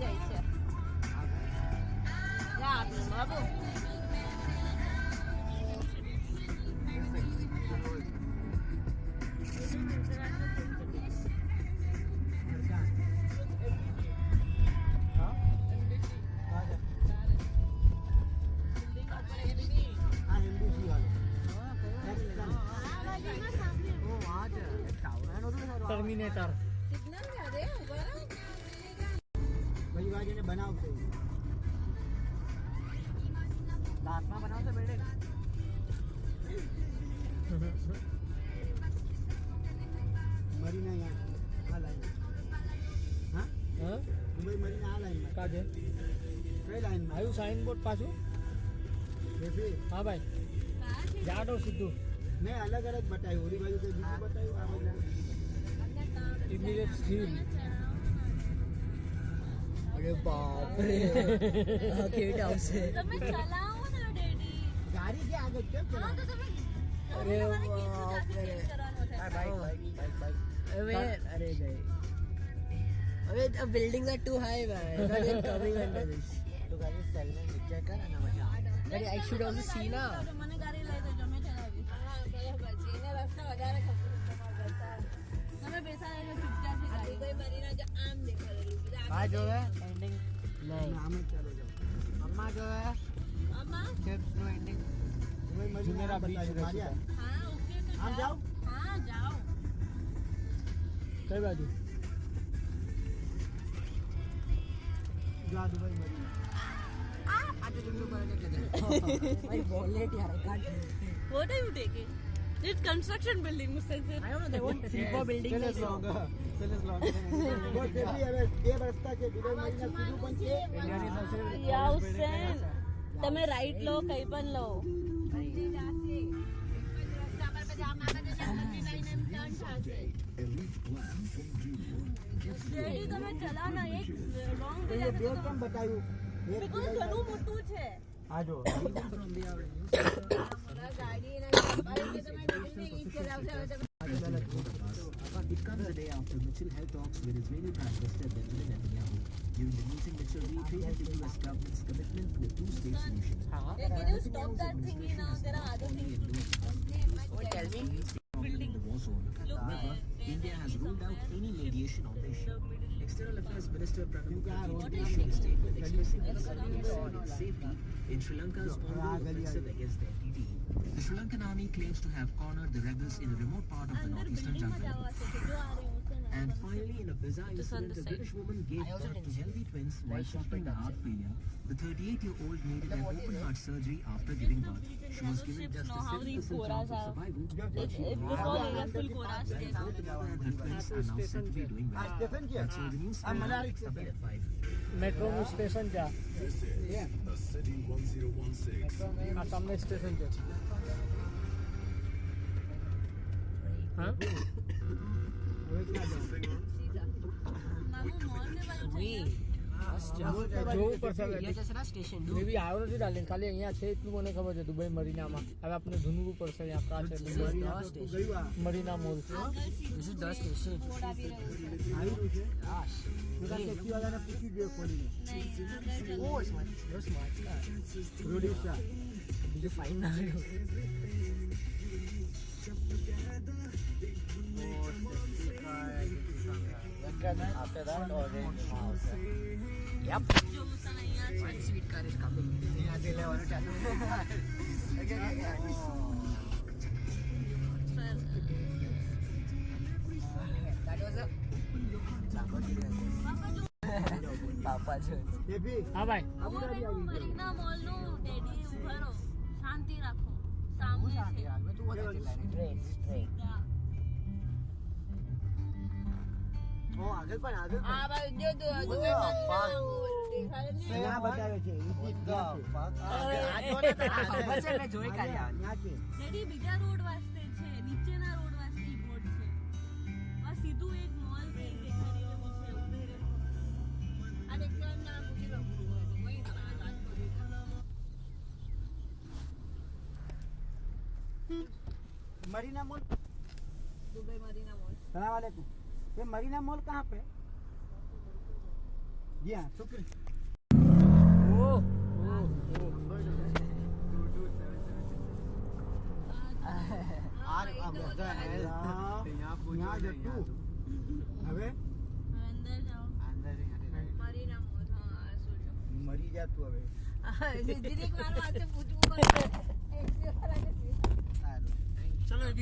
જાય છે યા Babu terminator signal ને અરે બરાબર ભાઈ વાજીને બનાવશે દાંતમાં બનાવશે બિલ્ડિંગ મરીના યા આ લાઈન હા હા દુબઈ મરીના આ લાઈનમાં કા છે કઈ લાઈનમાં આવ્યું સાઇન બોર્ડ પાછું બેબી હા ભાઈ જાડો સીધું મેં અલગ અલગ બતાવ્યું ઓલી બાજુ તો બીજું બતાવ્યું આ બાજુ ઇમિડિયેટ સ્ટીલ અરે બાપ રે આ કેવી આવશે તમે ચલાવો ને ડેડી ગાડી કે આગળ કેમ ચલાવ અરે બાપ રે હવે અરે ગઈ હવે the buildings are too high man not even coming under this તો ગાડી સેલમેન પિક્ચર કર અને મજા but I should also see na મને ગાડી લઈ દેજો મેં ચલાવી હા બરાબર છે એને રસ્તા વધારે ખબર તમે બેસા રહેજો ચૂપચાપ થી ગાડી કોઈ મરીના જે આમ દેખાડેલું આ જો હે એન્ડિંગ નહીં આમ જ ચાલો જાઓ અમ્મા જો હે આમાં સ્ટેપ્સ નો એન્ડિંગ દુબઈ મરીના બતાવ્યું માર્યા હા ઓકે તો આમ જાઓ હા જાઓ કઈ બાજુ જો આ દુબઈ મરીના આજે જંગલ પર भाई wallet yaar I can't What are you taking? It's construction building, Mustafa. I don't know they want cheaper buildings ચલે as well બહુ કેટલી હવે બે રસ્તા છે દુબઈ મરીના સીધું પણ છે ઇન્ડિયાની સૌથી યા હુસેન તમે રાઈટ લો કઈ પણ લો તમે ચલાવો ને એક લોંગ બે કેમ બતાવ્યું બીકોઝ ઘણું મોટું છે આ જો It comes a day after Mitchell-held talks with Israeli Prime Minister Benjamin Netanyahu. During the meeting, Mitchell reiterated the U.S. government's commitment to a two-state solution. Can you stop that thingy now? There are other things to do. tell me In the war zone. However, India has ruled out any mediation on the issue. External Affairs Minister Pranab Mukherjee issued a statement expressing concern regarding safety in Sri Lanka's ongoing offensive against the NTT. The Sri Lankan army claims to have cornered the rebels in a remote part of the northeastern jungle. And finally, in a bizarre incident, a British woman gave birth to healthy twins while suffering a heart failure. The 38-year-old needed an open heart surgery after giving birth. She was given just a 7% chance of survival, but she Before her full chorus stage. twins are now said to be doing well. Station છે That's all the news. આ મલારી Submit at 5. મેટ્રોનું station છે આ સામે station છે હા wait જોવું પડશે ये जैसे ना स्टेशन મેં બી આવ્યો નથી ડાર્લિંગ ખાલી અહીંયા છે એટલું મને ખબર છે દુબઈ મરીનામાં હવે આપણે ઢૂંઢવું પડશે અહીંયા કા છે મરીના તો તું ગયું આ મરીના mall this is the station આવ્યું છે gosh મેં ટેક્સી વાળાને પૂછી જોયું ખોલીને oh smart you're smart car રોડિશા did you find now after that orange house yep one sweet car is coming यहाँ से लेवानो चालू that was a પાપા છે બેબી હા ભાઈ અબુધાબી આવી ગયું મરીના મોલનું ડેડી ઉભા રહો શાંતિ રાખો સામે છે તું વધારે straight ઓ આગળ પણ આગળ આ બાજુ જો તો હજુ દેખાડે ને ત્યાં બતાવે છે ઇજિપ્ત આ જોને મેં જોઈ કાઢ્યા ત્યાં છે ડેડી બીજા રોડ વાસ્તે છે નીચેના રોડ વાસ્તે ઈ બોર્ડ છે આ સીધું એક મોલ છે દેખાડી રહ્યું છે ઉભે રહો આ દેખો નામ પૂછી લો વહી Marina mall Dubai Marina mall सलाम वालेकुम ये मरीना मॉल कहाँ पे જ્યાં છોકરી ઓહ આ બધા ત્યાં જતું હવે અંદર જાઓ મરીના મોઢ હા સોજો મરી જાતું હવે દીદી એક વાર વાતે પૂછવું પડે એક વાર સારું ચલો